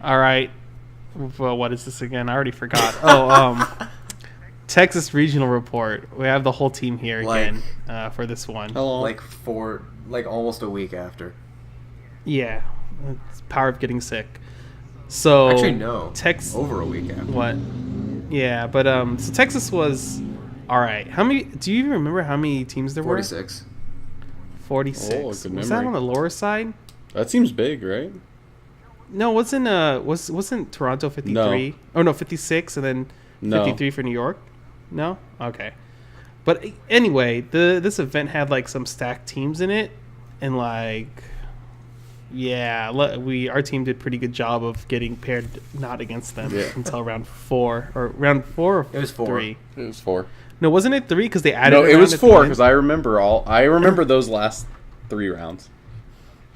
All right. Well, what is this again? I already forgot. Oh, Texas Regional Report. We have the whole team here again for this one. Hello. Like almost a week after. Yeah, it's power of getting sick. So Actually, no. Over a week after. What? Yeah, but so Texas was all right. How many? Do you even remember how many teams there 46. were? 46. Oh, good Was memory. that on the lower side? That seems big, right? No, wasn't Toronto 53? No. Oh no, 56, and then No. 53 for New York. No, okay. But anyway, this event had like some stacked teams in it, and like, yeah, our team did a pretty good job of getting paired not against them until round 4 or round 4. Or It was 4. 3. It was 4. No, wasn't it 3? Because they added. No, it around was at the 4 end? because I remember those last 3 rounds.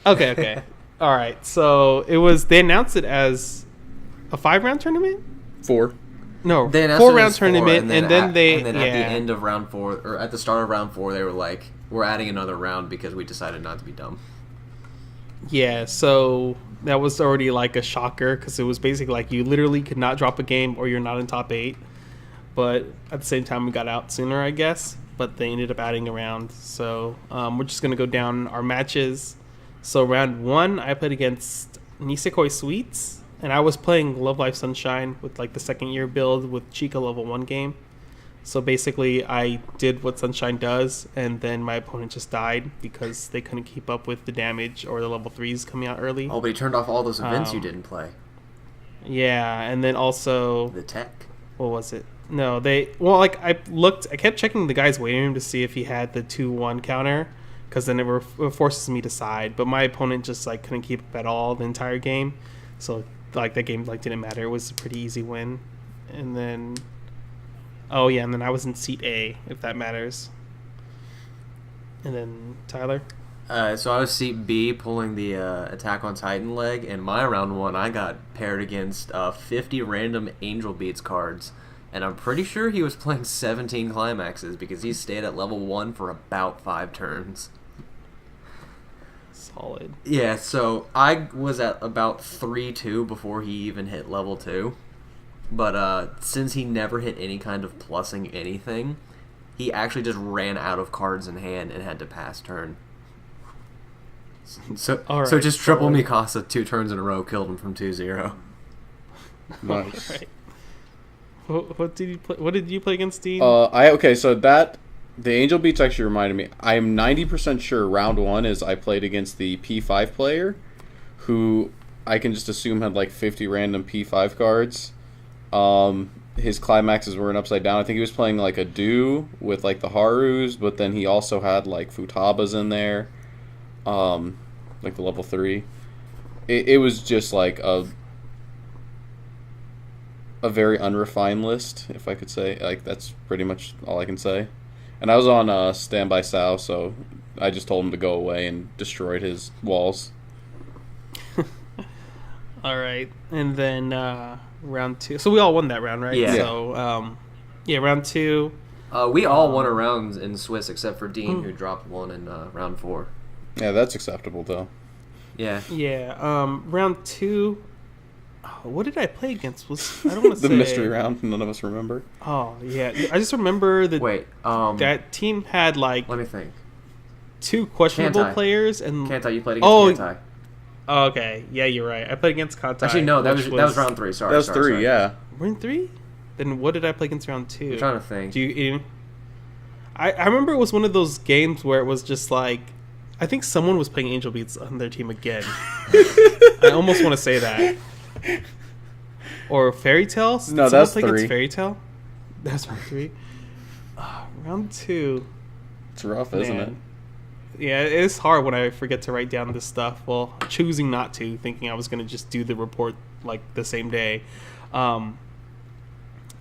Okay. All right. So it was. They announced it as a 5-round tournament. 4. No, They announced it 4-round as 4, tournament, and then at the end of round 4, or at the start of round 4, they were like, "We're adding another round because we decided not to be dumb." Yeah, so that was already like a shocker because it was basically like you literally could not drop a game or you're not in top 8. But at the same time, we got out sooner, I guess. But they ended up adding a round. So we're just going to go down our matches. So round 1, I played against Nisekoi Sweets. And I was playing Love Life Sunshine with like the second year build with Chica level 1 game. So basically, I did what Sunshine does, and then my opponent just died because they couldn't keep up with the damage or the level 3s coming out early. Oh, but he turned off all those events you didn't play. Yeah, and then also... The tech. What was it? No, I kept checking the guy's waiting room to see if he had the 2-1 counter, because then it forces me to side. But my opponent just like couldn't keep up at all the entire game. So like that game like didn't matter. It was a pretty easy win. And then... Oh, yeah, and then I was in seat A, if that matters. And then, Tyler? So I was seat B, pulling the Attack on Titan leg, and my round 1, I got paired against 50 random Angel Beats cards, and I'm pretty sure he was playing 17 climaxes because he stayed at level 1 for about 5 turns. Solid. Yeah, so I was at about 3-2 before he even hit level 2. But since he never hit any kind of plussing anything, he actually just ran out of cards in hand and had to pass turn. So just triple Mikasa 2 turns in a row killed him from 2-0. Nice. Right. What did you play? What did you play against, Dean? So the Angel Beats actually reminded me. I am 90% sure round 1 is I played against the P5 player, who I can just assume had like 50 random P5 cards. His climaxes were an upside down. I think he was playing like a Do with like the Harus, but then he also had like Futabas in there, like the level 3. It was just like a very unrefined list, if I could say. Like that's pretty much all I can say. And I was on standby Sao, so I just told him to go away and destroyed his walls. All right, and then round 2. So we all won that round, right? Yeah. So round 2. We all won a round in Swiss except for Dean, who dropped 1 in round 4. Yeah, that's acceptable though. Yeah. Yeah. Round 2. What did I play against? I don't want to say The mystery round. None of us remember. Oh yeah, I just remember that. Wait. That team had like Let me think. 2 questionable Kantai. players and. Kantai, you played against Kantai. Oh, okay. Yeah, you're right. I played against Kantai. Actually, no, that was round 3. Sorry. That was 3, sorry. yeah. We're in 3? Then what did I play against round 2? I'm trying to think. I remember it was one of those games where it was just like, I think someone was playing Angel Beats on their team again. I almost want to say that. Or Fairy Tail? No, that's 3. Against Fairy Tail? That's round 3. Round 2. It's rough, isn't it? Yeah, it's hard when I forget to write down this stuff. Well, choosing not to, thinking I was going to just do the report like the same day.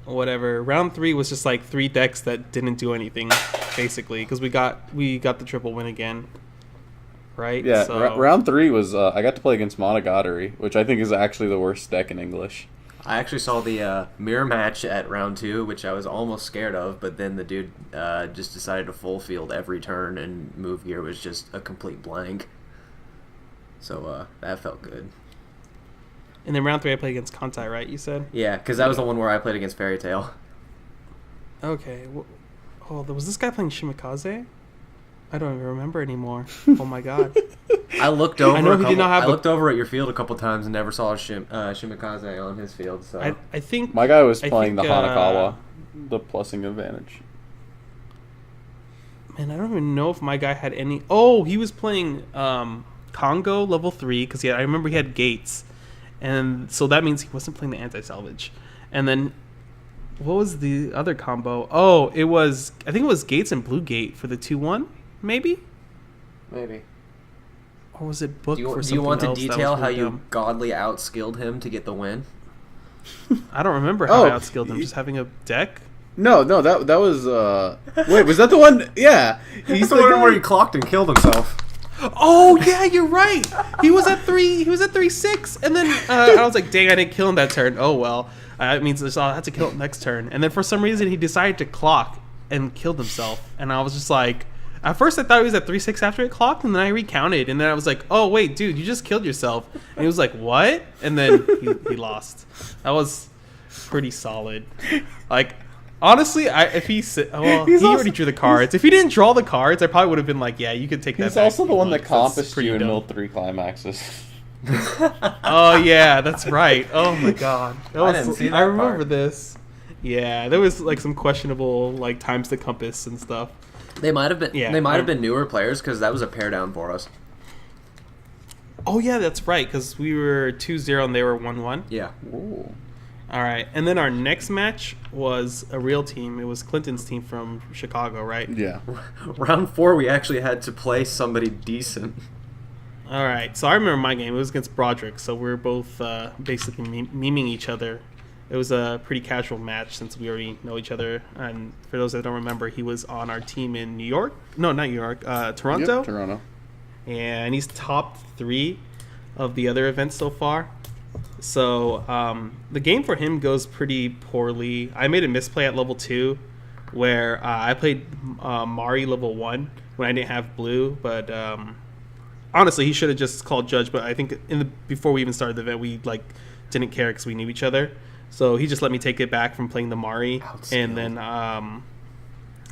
Whatever. Round 3 was just like 3 decks that didn't do anything, basically, because we got the triple win again. Right? Yeah, so, round 3 was I got to play against Monogatari, which I think is actually the worst deck in English. I actually saw the mirror match at round 2, which I was almost scared of, but then the dude just decided to full field every turn, and move gear was just a complete blank. So that felt good. And then round 3, I played against Kantai, right? You said. Yeah, because that was the one where I played against Fairy Tail. Okay. Was this guy playing Shimikaze? I don't even remember anymore. Oh my god. I looked over. I know he did not have. I looked over at your field a couple times and never saw Shimikaze on his field. So I think my guy was playing the Hanakawa, the plussing advantage. Man, I don't even know if my guy had any. Oh, he was playing Congo level 3 because I remember he had gates, and so that means he wasn't playing the anti-salvage. And then what was the other combo? Oh, I think it was Gates and Blue Gate for the 2-1, maybe. Or was it booked for something else? Do you want to that detail was how really you dumb? godly outskilled him to get the win? I don't remember how I outskilled him. Just having a deck. No, that was wait, was that the one? Yeah, He's the one where he clocked and killed himself. Oh yeah, you're right. He was at 3-6, and then I was like, dang, I didn't kill him that turn. Oh well, it means I had to kill him next turn. And then for some reason he decided to clock and killed himself, and I was just like, at first I thought he was at 3-6 after it clocked, and then I recounted, and then I was like, oh wait, dude, you just killed yourself. And he was like, what? And then he lost. That was pretty solid. Like. Honestly, he already drew the cards. If he didn't draw the cards, I probably would have been like, yeah, you could take that He's back. also the one that compassed you in dumb. mill 3 climaxes. Oh, yeah, that's right. Oh, my God. I didn't see that I remember part. this. Yeah, there was like some questionable like times to compass and stuff. They might have been. Yeah, They might have been newer players because that was a pair down for us. Oh, yeah, that's right, because we were 2-0 and they were 1-1. Yeah. Ooh. All right, and then our next match was a real team. It was Clinton's team from Chicago, right? Yeah. Round 4, we actually had to play somebody decent. All right, so I remember my game. It was against Broderick, so we were both basically memeing each other. It was a pretty casual match since we already know each other. And for those that don't remember, he was on our team in New York. No, not New York. Toronto. Yep, Toronto. And he's top 3 of the other events so far. So the game for him goes pretty poorly. I made a misplay at level 2 where I played Mari level 1 when I didn't have blue. But honestly, he should have just called judge. But I think before we even started the event, we didn't care because we knew each other. So he just let me take it back from playing the Mari. And then,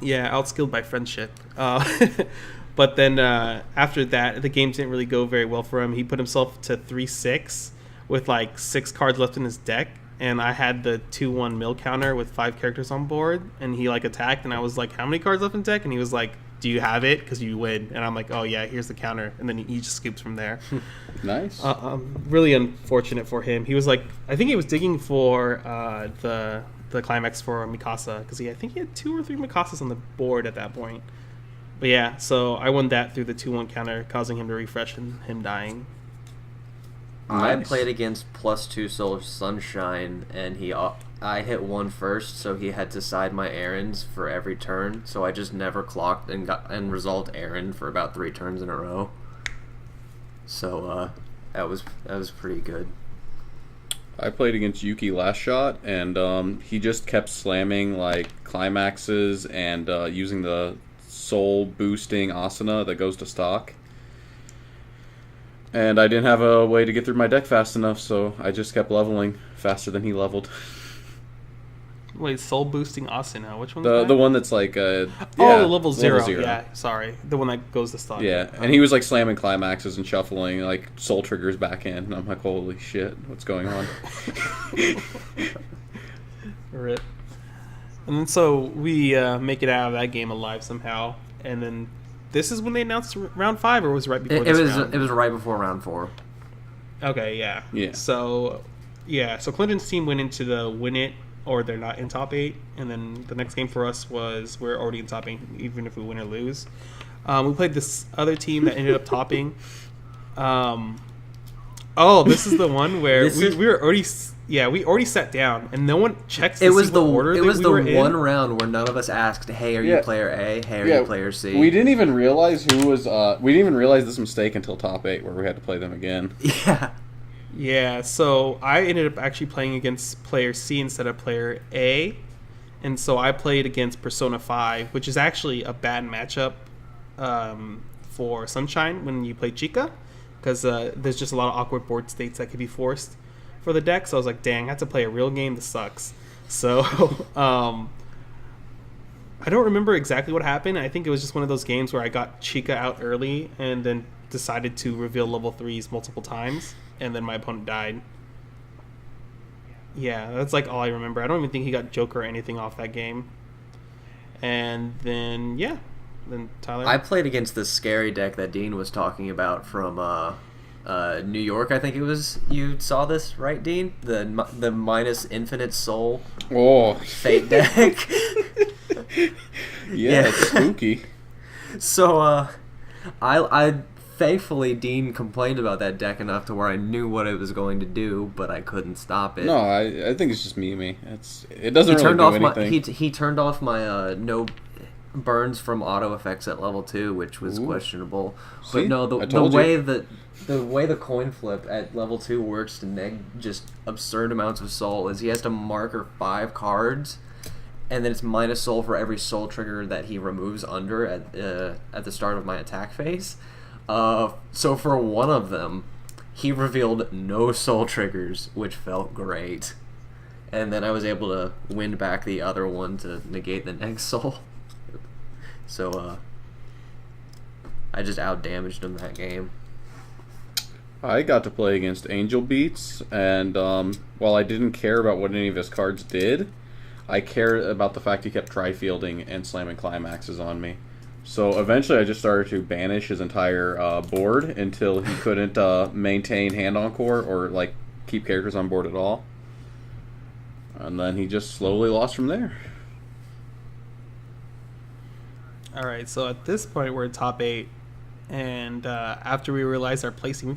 outskilled by friendship. But then after that, the game didn't really go very well for him. He put himself to 3-6 with 6 cards left in his deck. And I had the 2-1 mill counter with 5 characters on board. And he attacked. And I was like, how many cards left in deck? And he was like, do you have it? Because you win. And I'm like, oh yeah, here's the counter. And then he just scoops from there. Nice. Really unfortunate for him. He was I think he was digging for the climax for Mikasa. Because I think he had 2 or 3 Mikasas on the board at that point. But yeah, so I won that through the 2-1 counter, causing him to refresh and him dying. I Nice. played against +2 Solar Sunshine, and I hit 1 first, so he had to side my errands for every turn. So I just never clocked and resolved errand for about 3 turns in a row. So that was pretty good. I played against Yuki last shot, and he just kept slamming climaxes and using the soul boosting asana that goes to stock. And I didn't have a way to get through my deck fast enough, so I just kept leveling faster than he leveled. Wait, soul boosting Asuna. Which one? The one that's the yeah, level 0. Yeah, sorry. The one that goes to stock. Yeah, and he was slamming climaxes and shuffling soul triggers back in. And I'm like, holy shit, what's going on? Rip. And then so we make it out of that game alive somehow. And then this is when they announced round 5, or was it right before this round? It was right before round 4. Okay, yeah. Yeah. So Clinton's team went into the win it, or they're not in top 8. And then the next game for us was we're already in top 8, even if we win or lose. We played this other team that ended up topping. This is the one where we were already... Yeah, we already sat down, and no one checks to see what order It was we the were in. one round where none of us asked, hey, are you player A? Hey, are you player C? We didn't even realize who was... we didn't even realize this mistake until top 8, where we had to play them again. Yeah. Yeah, so I ended up actually playing against player C instead of player A. And so I played against Persona 5, which is actually a bad matchup for Sunshine when you play Chica, because there's just a lot of awkward board states that could be forced for the deck. So I was like, dang, I had to play a real game. This sucks. So I don't remember exactly what happened. I think it was just one of those games where I got Chica out early and then decided to reveal level 3s multiple times, and then my opponent died. Yeah, that's like all I remember. I don't even think he got Joker or anything off that game. And then, yeah. Then Tyler? I played against the scary deck that Dean was talking about from New York, I think it was. You saw this, right, Dean? The minus Infinite Soul Fate deck. Yeah, it's spooky. So, I thankfully Dean complained about that deck enough to where I knew what it was going to do, but I couldn't stop it. No, I think it's just me. It doesn't really do anything. He turned off my no burns from auto effects at level 2, which was questionable. See? But no, the way the coin flip at level 2 works to neg just absurd amounts of soul is he has to marker 5 cards, and then it's minus soul for every soul trigger that he removes under at the start of my attack phase. So for one of them, he revealed no soul triggers, which felt great. And then I was able to win back the other one to negate the next soul. So, I just out-damaged him that game. I got to play against Angel Beats, and while I didn't care about what any of his cards did, I cared about the fact he kept tri-fielding and slamming climaxes on me. So eventually I just started to banish his entire board until he couldn't maintain Hand Encore or like keep characters on board at all. And then he just slowly lost from there. All right, so at this point we're at top 8, and after we realized our placing,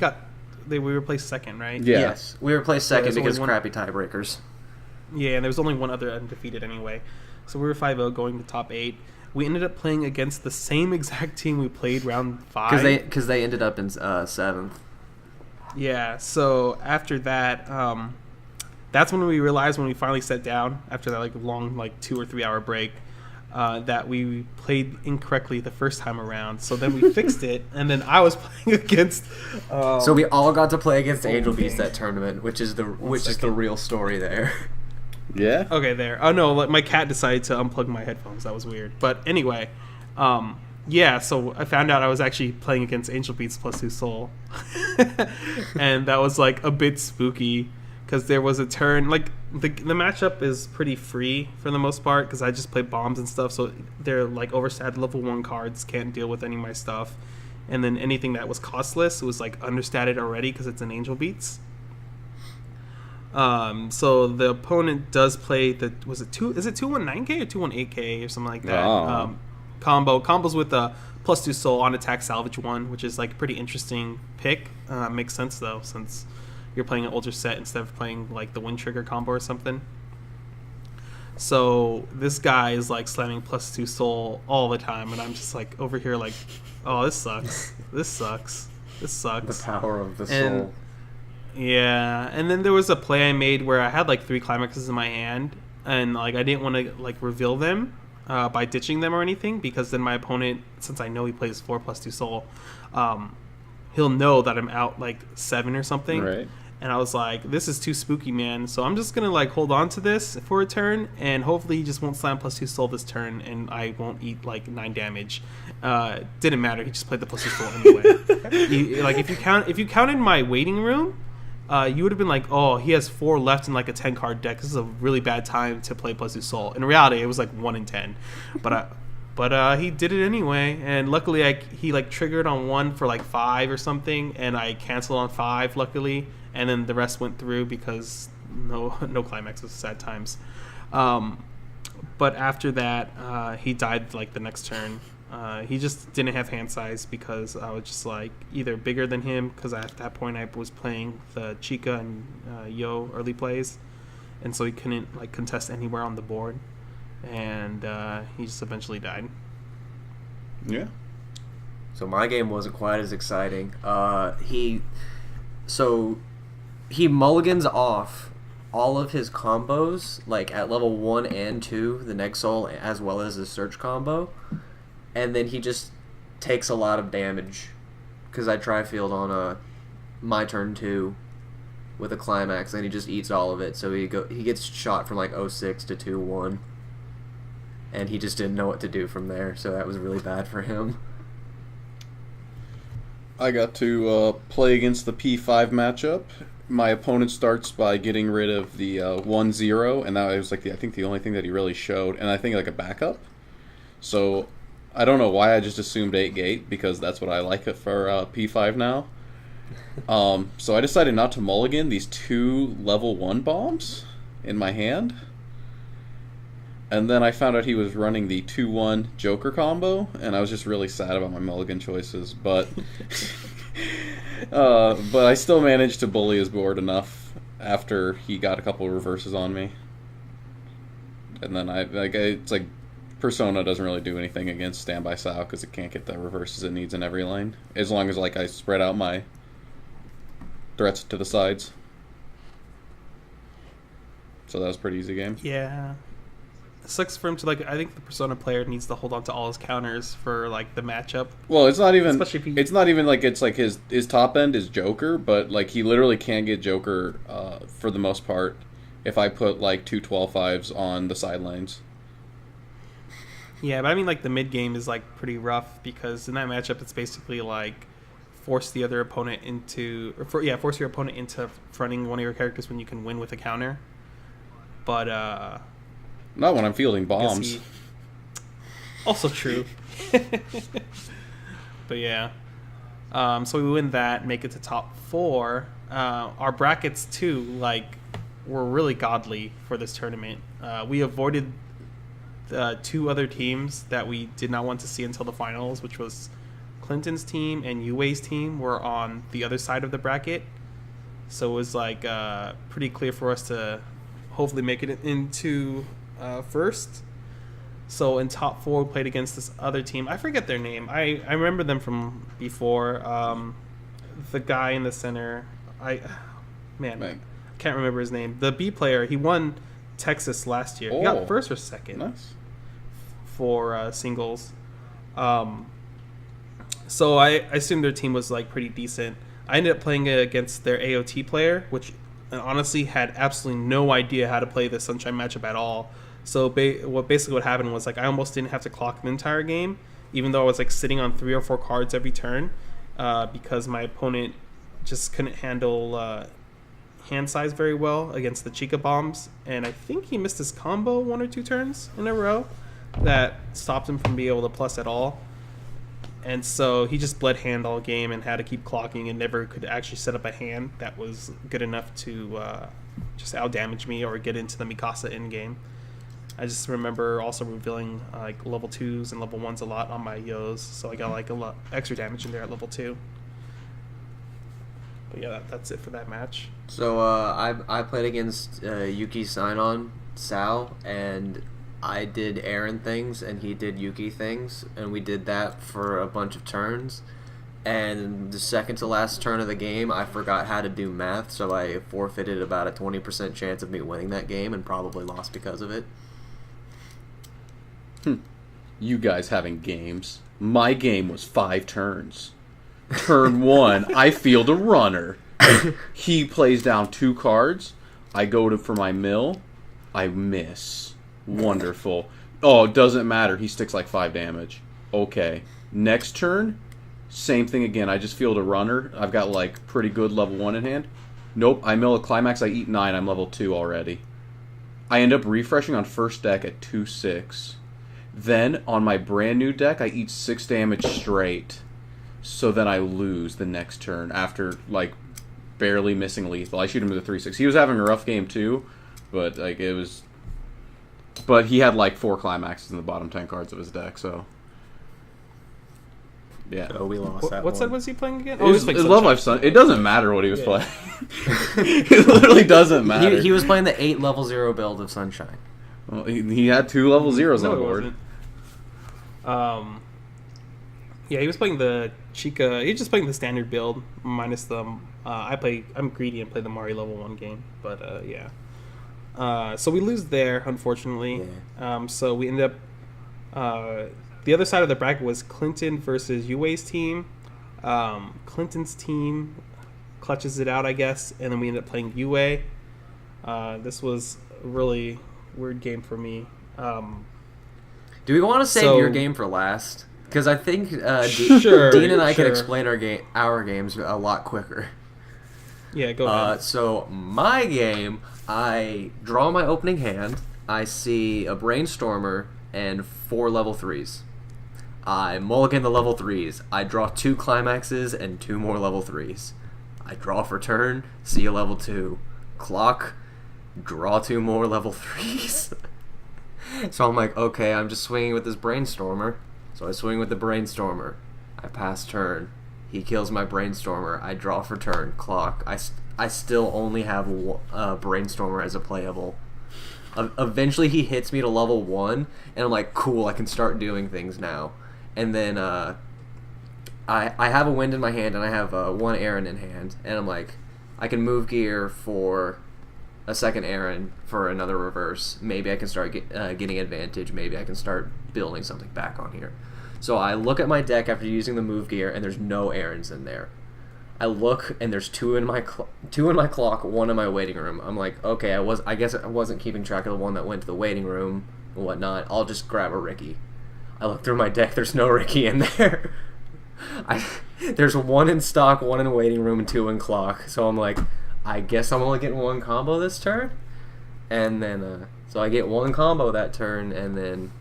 we were placed second, right? Yeah. Yes, we were placed second So because of crappy tiebreakers. Yeah, and there was only one other undefeated anyway. So we were 5-0 going to top 8. We ended up playing against the same exact team we played round 5. Because they ended up in 7th. Yeah, so after that, that's when we realized, when we finally sat down after that like long 2 or 3 hour break, that we played incorrectly the first time around. So then we fixed it, and then I was playing against. So we all got to play against Angel Beats that tournament, which is the real story there. Yeah. Okay, there. Oh no, my cat decided to unplug my headphones. That was weird. But anyway, yeah. So I found out I was actually playing against Angel Beats +2 Soul, and that was like a bit spooky because there was a turn. Like the matchup is pretty free for the most part because I just play bombs and stuff. So they're like overstat level 1 cards, can't deal with any of my stuff, and then anything that was costless was like understated already because it's an Angel Beats. So the opponent does play the, was it 219k or 218k or something like that. Oh. Combos with a +2 soul on attack salvage 1, which is like a pretty interesting pick. Makes sense though, since you're playing an older set instead of playing like the wind trigger combo or something. So this guy is like slamming +2 soul all the time, and I'm just like over here like, oh, this sucks. This sucks. The power of the and, soul. Yeah, and then there was a play I made where I had like 3 climaxes in my hand, and like I didn't want to like reveal them by ditching them or anything, because then my opponent, since I know he plays 4 +2 soul, he'll know that I'm out like 7 or something. Right. And I was like, this is too spooky, man. So I'm just gonna like hold on to this for a turn, and hopefully he just won't slam +2 soul this turn, and I won't eat like 9 damage. Didn't matter. He just played the +2 soul anyway. Like if you counted my waiting room, you would have been like, oh, he has 4 left in like a 10 card deck. This is a really bad time to play +2 soul. In reality, it was like 1 in 10, but he did it anyway. And luckily, he like triggered on 1 for like 5 or something, and I canceled on 5 luckily, and then the rest went through because no climaxes, sad times. But after that, he died like the next turn. He just didn't have hand size because I was just like either bigger than him, because at that point I was playing the Chica and Yo early plays, and so he couldn't like contest anywhere on the board, and he just eventually died. Yeah. So my game wasn't quite as exciting. He mulligans off all of his combos, like at level 1 and 2, the Neg Soul as well as the Search combo. And then he just takes a lot of damage because I tri-field on my turn 2, with a climax, and he just eats all of it. So he gets shot from like 06 to 2-1, and he just didn't know what to do from there. So that was really bad for him. I got to play against the P5 matchup. My opponent starts by getting rid of the 1-0, and that was like I think the only thing that he really showed, and I think like a backup. So I don't know why I just assumed 8 gate, because that's what I like it for P5 now. So I decided not to mulligan these 2 level 1 bombs in my hand. And then I found out he was running the 2-1 Joker combo, and I was just really sad about my mulligan choices. But but I still managed to bully his board enough after he got a couple of reverses on me. And then it's like Persona doesn't really do anything against Standby Sao because it can't get the reverses it needs in every lane, as long as like I spread out my threats to the sides. So that was a pretty easy game. Yeah. It sucks for him to, like, I think the Persona player needs to hold on to all his counters for, like, the matchup. Well, it's not even Especially it's like his top end is Joker, but like he literally can't get Joker for the most part if I put like 2 12-5s on the side lanes. Yeah, but I mean, like, the mid game is, like, pretty rough because in that matchup it's basically like force your opponent into fronting one of your characters when you can win with a counter. But not when I'm fielding bombs. Also true. But yeah. So we win that, make it to top 4. Our brackets too, like, were really godly for this tournament. We avoided 2 other teams that we did not want to see until the finals, which was Clinton's team and Yuei's team were on the other side of the bracket. So it was like pretty clear for us to hopefully make it into first. So in top 4 we played against this other team. I forget their name. I remember them from before. The guy in the center, I can't remember his name. The B player, he won Texas last year. He got first or second. Nice. For singles. So I assumed their team was like pretty decent. I ended up playing against their AOT player, which honestly had absolutely no idea how to play the Sunshine matchup at all. So what happened was, like, I almost didn't have to clock the entire game, even though I was like sitting on 3 or 4 cards every turn, because my opponent just couldn't handle hand size very well against the Chica bombs, and I think he missed his combo 1 or 2 turns in a row that stopped him from being able to plus at all. And so he just bled hand all game and had to keep clocking and never could actually set up a hand that was good enough to just out damage me or get into the Mikasa in game. I just remember also revealing like level 2s and level 1s a lot on my Yos, so I got like a lot extra damage in there at level 2. But yeah, that's it for that match. So I played against Yuki Sainon, Sal, and I did Aaron things and he did Yuki things, and we did that for a bunch of turns. And the second to last turn of the game, I forgot how to do math, so I forfeited about a 20% chance of me winning that game and probably lost because of it. You guys having games. My game was 5 turns. Turn 1, I field a runner. He plays down 2 cards. I go for my mill. I miss. Wonderful. Oh, it doesn't matter. He sticks like 5 damage. Okay. Next turn, same thing again. I just field a runner. I've got like pretty good level 1 in hand. Nope. I mill a climax. I eat 9. I'm level 2 already. I end up refreshing on first deck at 2/6. Then on my brand new deck, I eat 6 damage straight. So then I lose the next turn after like barely missing lethal. I shoot him with a 3/6. He was having a rough game too, but like it was. But he had like 4 climaxes in the bottom 10 cards of his deck, so yeah. Oh, we lost that What one. side was he playing again? It was Love Life Sun. It doesn't matter what he was playing. It literally doesn't matter. He was playing the 8 level 0 build of Sunshine. Well, he had 2 level 0s on No, the it board. wasn't. Yeah, he was playing the Chica. He was just playing the standard build minus the. I'm greedy and play the Mari level 1 game, but yeah. So we lose there, unfortunately. Yeah. So we end up. The other side of the bracket was Clinton versus Yuei's team. Clinton's team clutches it out, I guess, and then we ended up playing UA. This was a really weird game for me. Do we want to save your game for last? Because I think Sure, Dean and I can sure. explain our games a lot quicker. Yeah, go ahead. So my game, I draw my opening hand. I see a Brainstormer and 4 level 3s. I mulligan the level 3s. I draw 2 Climaxes and 2 more level 3s. I draw for turn, see a level 2. Clock, draw 2 more level 3s. So I'm like, okay, I'm just swinging with this Brainstormer. So I swing with the Brainstormer. I pass turn. He kills my Brainstormer. I draw for turn. Clock. I still only have Brainstormer as a playable. Eventually he hits me to level 1, and I'm like, cool, I can start doing things now. And then I have a Wind in my hand, and I have 1 Aaron in hand. And I'm like, I can move gear for a second Aaron for another reverse. Maybe I can start getting advantage. Maybe I can start building something back on here. So I look at my deck after using the move gear, and there's no Aarons in there. I look, and there's 2 in my clock, 1 in my waiting room. I'm like, okay, I guess I wasn't keeping track of the one that went to the waiting room and whatnot. I'll just grab a Ricky. I look through my deck. There's no Ricky in there. There's 1 in stock, 1 in waiting room, and 2 in clock. So I'm like, I guess I'm only getting 1 combo this turn. And then so I get 1 combo that turn, and then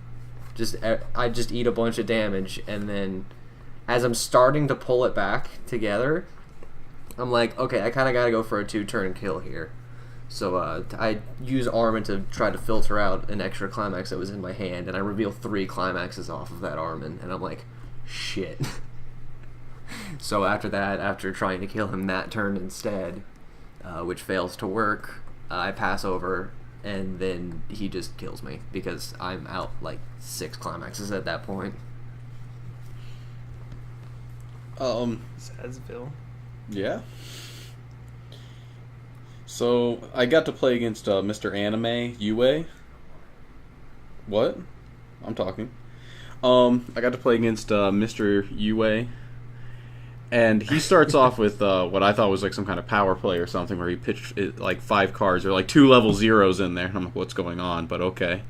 I just eat a bunch of damage. And then as I'm starting to pull it back together, I'm like, okay, I kind of got to go for a 2-turn kill here. So I use Armin to try to filter out an extra Climax that was in my hand, and I reveal 3 Climaxes off of that Armin, and I'm like, shit. So after that, after trying to kill him that turn instead, which fails to work, I pass over, and then he just kills me because I'm out like 6 Climaxes at that point. Sadsville. Yeah. So I got to play against Mr. Anime UA. What? I'm talking. I got to play against Mr. UA, and he starts off with what I thought was like some kind of power play or something, where he pitched like 5 cards or like 2 level 0s in there. And I'm like, what's going on? But okay.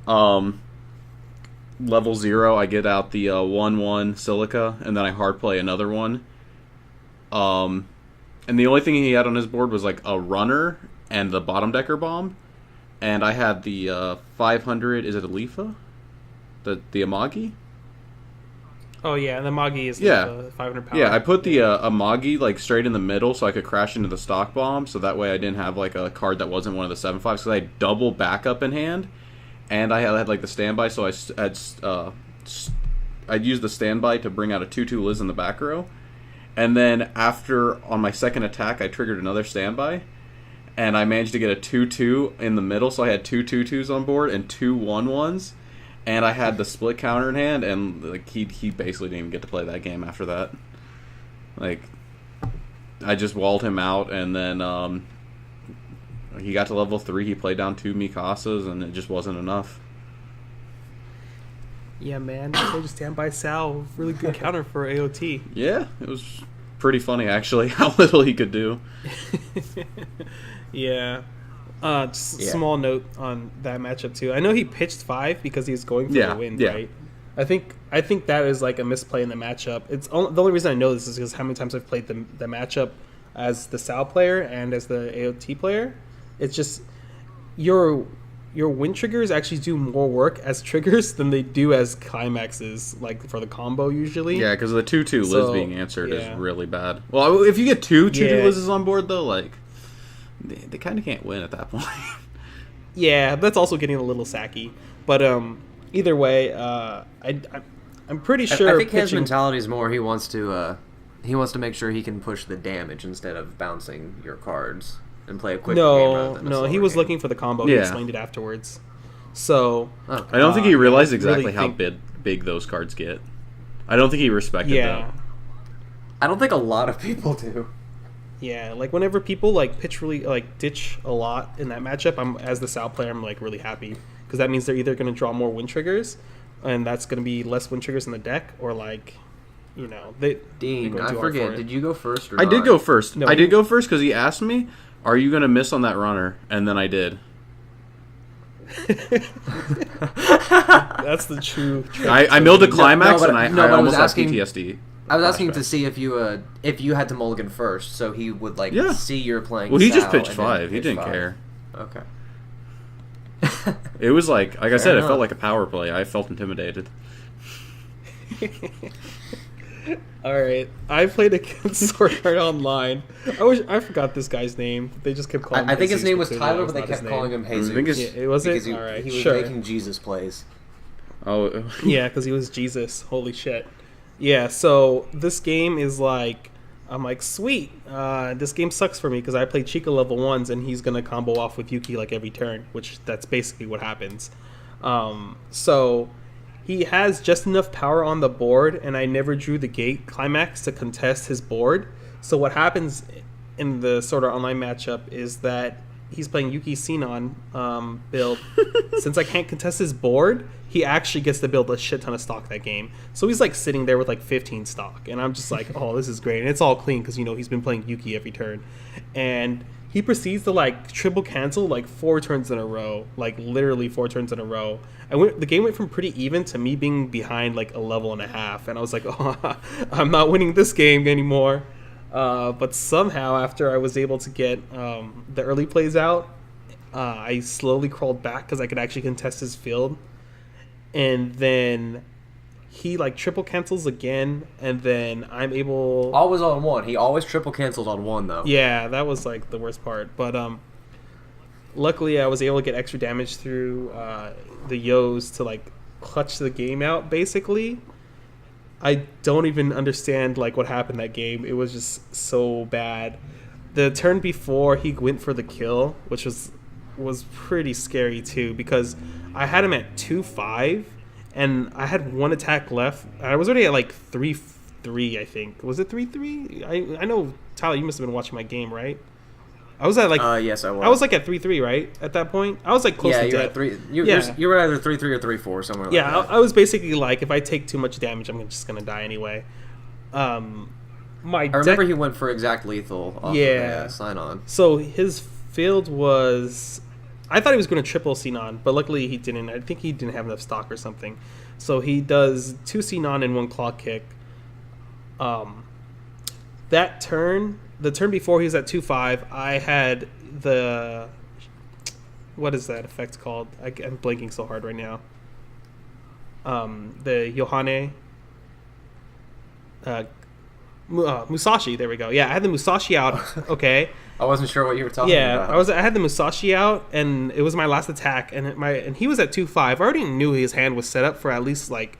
Level 0, I get out the 1/1 Silica, and then I hard play another one. And the only thing he had on his board was like a runner and the bottom decker bomb, and I had the 500. Is it a Leafa? The Amagi? Oh yeah, and the Magi is Yeah. the 500 power. Yeah, I put the Amagi like straight in the middle so I could crash into the stock bomb, so that way I didn't have like a card that wasn't one of the 7/5s, because I had double backup in hand, and I had like the standby, so I'd use the standby to bring out a 2/2 Liz in the back row. And then after, on my second attack, I triggered another standby, and I managed to get a 2/2 in the middle, so I had 2 2/2s on board and 2 1/1s, and I had the split counter in hand, and like he basically didn't even get to play that game after that. Like, I just walled him out, and then he got to level 3, he played down 2 Mikasas, and it just wasn't enough. Yeah, man. So just stand by Sal. Really good counter for AOT. Yeah, it was pretty funny, actually, how little he could do. Yeah. Just a small note on that matchup, too. I know he pitched 5 because he was going for the win, right? I think that is like a misplay in the matchup. The only reason I know this is because how many times I've played the matchup as the Sal player and as the AOT player. It's just your win triggers actually do more work as triggers than they do as climaxes, like for the combo usually. Yeah, because the 2/2 Liz being answered is really bad. Well, if you get 2 2/2 Liz's on board, though, like, they kind of can't win at that point. Yeah, that's also getting a little sacky. But either way, I'm pretty sure. I think his mentality is more he wants to make sure he can push the damage instead of bouncing your cards. And play a quick game rather than a slower he was game. Looking for the combo. He explained it afterwards. So I don't think he realized exactly how big those cards get. I don't think he respected that. I don't think a lot of people do. Yeah, like whenever people like pitch really like ditch a lot in that matchup, as the Sal player, I'm like really happy because that means they're either going to draw more win triggers, and that's going to be less win triggers in the deck, or like they Dean, go I too hard for forget. it. Did you go first or I not? did go first. No. I did go first because he asked me, "Are you going to miss on that runner?" And then I did. That's the true. I milled a climax but- and I no, but I was almost had asking- PTSD. I was asking to Flashback. see if you had to mulligan first, so he would Yeah. see you're playing. Well, he just Sal pitched and then 5. He pitch didn't 5. care. Okay. It was like I Fair said, it enough. felt like a power play. I felt intimidated. All right, I played against Sword Art Online. I forgot this guy's name. They just kept calling him I think his Jesus, name was clearly Tyler, that but they not kept his calling name. him Jesus. I think it's- Yeah, it was because it. he, All right, he was sure. making Jesus plays. Oh, Yeah, because he was Jesus. Holy shit. Yeah, so this game is like, I'm like, sweet. This game sucks for me because I play Chica level 1s and he's going to combo off with Yuki like every turn, which that's basically what happens. So he has just enough power on the board and I never drew the gate climax to contest his board. So what happens in the Sword Art Online matchup is that he's playing Yuki Sinon build. Since I can't contest his board, he actually gets to build a shit ton of stock that game. So he's like sitting there with like 15 stock, and I'm just like, oh, this is great. And it's all clean because he's been playing Yuki every turn, and he proceeds to like triple cancel like 4 turns in a row, like literally 4 turns in a row. The game went from pretty even to me being behind like a level and a half, and I was like, oh, I'm not winning this game anymore. But somehow, after I was able to get the early plays out, I slowly crawled back because I could actually contest his field. And then he like triple cancels again, and then I'm able. Always on 1. He always triple cancels on 1 though. Yeah, that was like the worst part. But luckily, I was able to get extra damage through the Yos to like clutch the game out. Basically, I don't even understand like what happened that game. It was just so bad. The turn before he went for the kill, which was pretty scary too, because I had him at 2-5 and I had 1 attack left. I was already at like 3-3, I think. Was it 3-3? I know, Tyler, you must have been watching my game, right? I was at like Yes, I was. I was like at 3-3, right? At that point, I was like close yeah, to you're death. at 3. You Yeah. you were either 3-3 or 3-4 somewhere. Like Yeah, that. I was basically like, if I take too much damage, I'm just gonna die anyway. My I remember deck, he went for exact lethal. Off Yeah. Of the, sign on. so his field was, I thought he was gonna triple Sinon, but luckily he didn't. I think he didn't have enough stock or something. So he does 2 Sinon and 1 claw kick. That turn, the turn before he was at 2-5, I had the, what is that effect called? I'm blanking so hard right now. The Yohane Musashi, there we go. Yeah, I had the Musashi out. Okay. I wasn't sure what you were talking Yeah, about. I had the Musashi out, and it was my last attack, and he was at 2-5. I already knew his hand was set up for at least like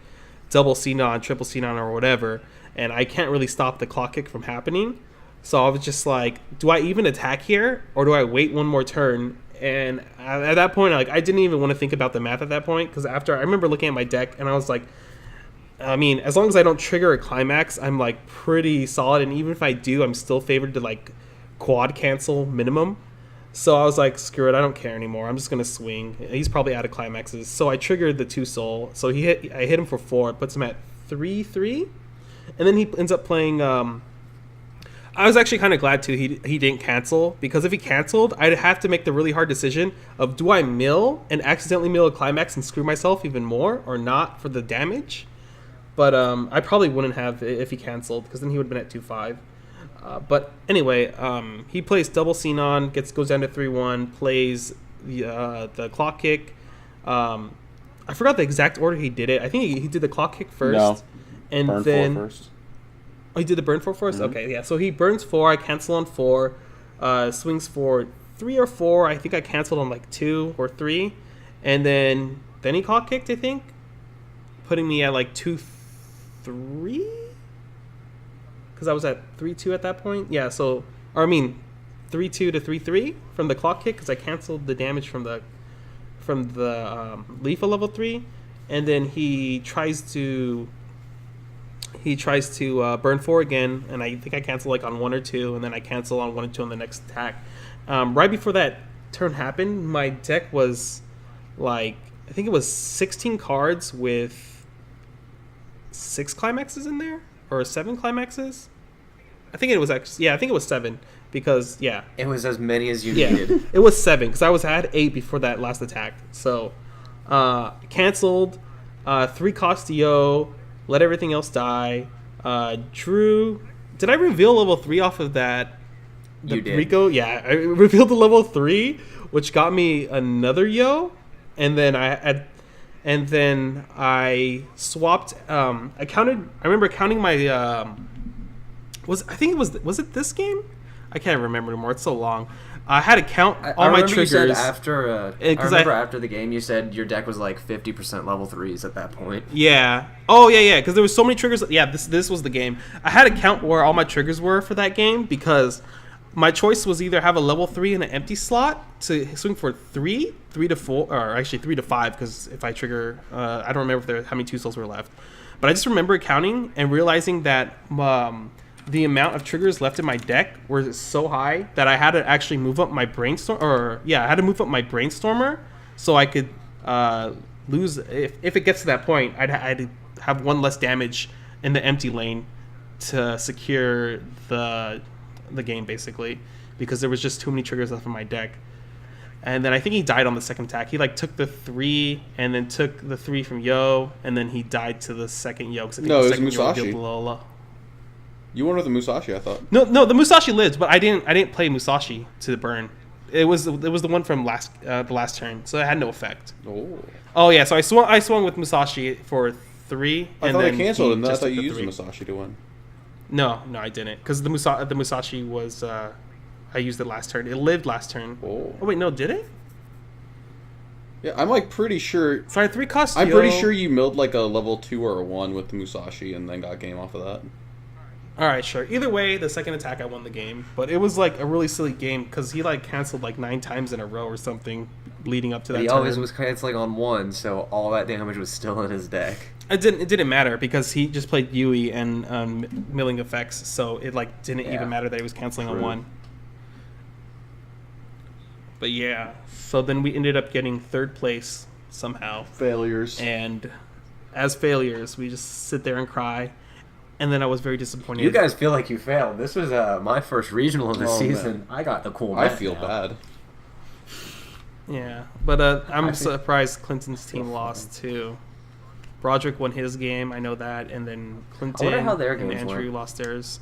double Sinon, triple Sinon, or whatever, and I can't really stop the clock kick from happening. So I was just like, do I even attack here, or do I wait one more turn? And at that point, like, I didn't even want to think about the math at that point, because after I remember looking at my deck, and I was like, I mean, as long as I don't trigger a climax, I'm like pretty solid, and even if I do, I'm still favored to like quad cancel minimum. So I was like, screw it, I don't care anymore. I'm just gonna swing. He's probably out of climaxes. So I triggered the 2 soul. So I hit him for 4. It puts him at 3-3, and then he ends up playing. I was actually kind of glad too he didn't cancel, because if he canceled, I'd have to make the really hard decision of, do I mill and accidentally mill a climax and screw myself even more, or not for the damage. But I probably wouldn't have if he canceled, because then he would have been at 2-5. But anyway, he plays double Sinon, goes down to 3-1, plays the clock kick. I forgot the exact order he did it. I think he did the clock kick first. No. And Burn then 4 first. Oh, he did the burn 4 first? Mhm. Okay, yeah. So he burns 4, I cancel on 4, swings for 3 or 4. I think I canceled on like 2 or 3. And then he clock kicked, I think, putting me at like 2-3? Because I was at 3-2 at that point. Yeah, so, or I mean, 3-2 to 3-3 from the clock kick, because I canceled the damage from the Leafa level 3. And then he tries to burn 4 again, and I think I cancel like on 1 or 2, and then I cancel on 1 or 2 on the next attack. Right before that turn happened, my deck was like, I think it was 16 cards with 6 climaxes in there. or 7 climaxes. I think it was actually, yeah, I think it was 7 because, yeah. It was as many as you Yeah, needed. it was 7 because I had 8 before that last attack. So, canceled, 3 cost Yo, let everything else die. Drew, did I reveal level 3 off of that? You did. Rico? Yeah, I revealed the level 3, which got me another Yo, and then I swapped. I remember counting my. Was it this game? I can't remember anymore. It's so long. I had to count all my triggers. You said after, I remember after the game, you said your deck was like 50% level 3s at that point. Yeah. Oh, yeah. Because there was so many triggers. Yeah, this was the game. I had to count where all my triggers were for that game because my choice was either have a level 3 in an empty slot to swing for 3 to 4, or actually 3 to 5. Because if I trigger, I don't remember how many 2 souls were left. But I just remember counting and realizing that the amount of triggers left in my deck were so high that I had to actually move up my brainstormer. I had to move up my brainstormer so I could lose. If it gets to that point, I'd have 1 less damage in the empty lane to secure the game, basically, because there was just too many triggers left in my deck. And then I think he died on the second attack. He took the 3 and then took the 3 from Yo, and then he died to the second Yo. No, it was Musashi. You went with the Musashi, I thought. No, the Musashi lives, but I didn't play Musashi to the burn. It was the one from the last turn, so it had no effect. Oh yeah, so I swung with Musashi for 3. I thought I canceled, and I thought you used Musashi to win. No, I didn't, because the Musashi was I used it last turn. It lived last turn. Oh wait, no, did it? Yeah, I'm pretty sure. Sorry, 3 cost. I'm pretty sure you milled a level 2 or a 1 with the Musashi, and then got game off of that. All right, sure. Either way, the second attack I won the game, but it was a really silly game because he canceled 9 times in a row or something leading up to that. He turn. always was canceling on 1, so all that damage was still in his deck. It didn't matter because he just played Yui and milling effects, so it didn't even matter that he was canceling on 1. But yeah, so then we ended up getting 3rd place somehow. Failures. And as failures, we just sit there and cry. And then I was very disappointed. You guys feel like you failed. This was my first regional of the season. Man. I got the cool. I feel bad. Yeah, but I'm surprised Clinton's team lost too. Broderick won his game, I know that, and then Clinton and Andrew lost theirs.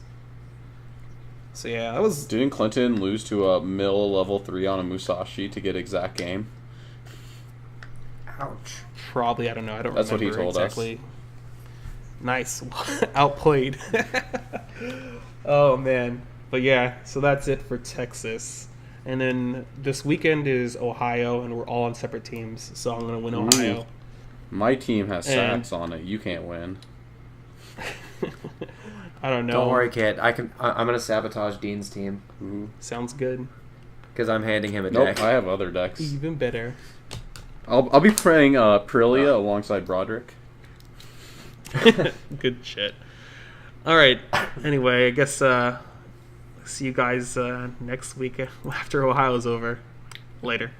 So yeah, that was. Didn't Clinton lose to a mill level 3 on a Musashi to get exact game? Ouch. Probably, I don't know. I don't That's remember what he told exactly. Nice. Outplayed. Oh, man. But yeah, so that's it for Texas. And then this weekend is Ohio, and we're all on separate teams, so I'm going to win Ohio. Ooh. My team has sacks on it. You can't win. I don't know. Don't worry, kid. I'm going to sabotage Dean's team. Ooh. Sounds good. Because I'm handing him a deck. I have other decks. Even better. I'll be playing Aprilia alongside Broderick. Good shit. All right. Anyway, I guess see you guys next week after Ohio's over. Later.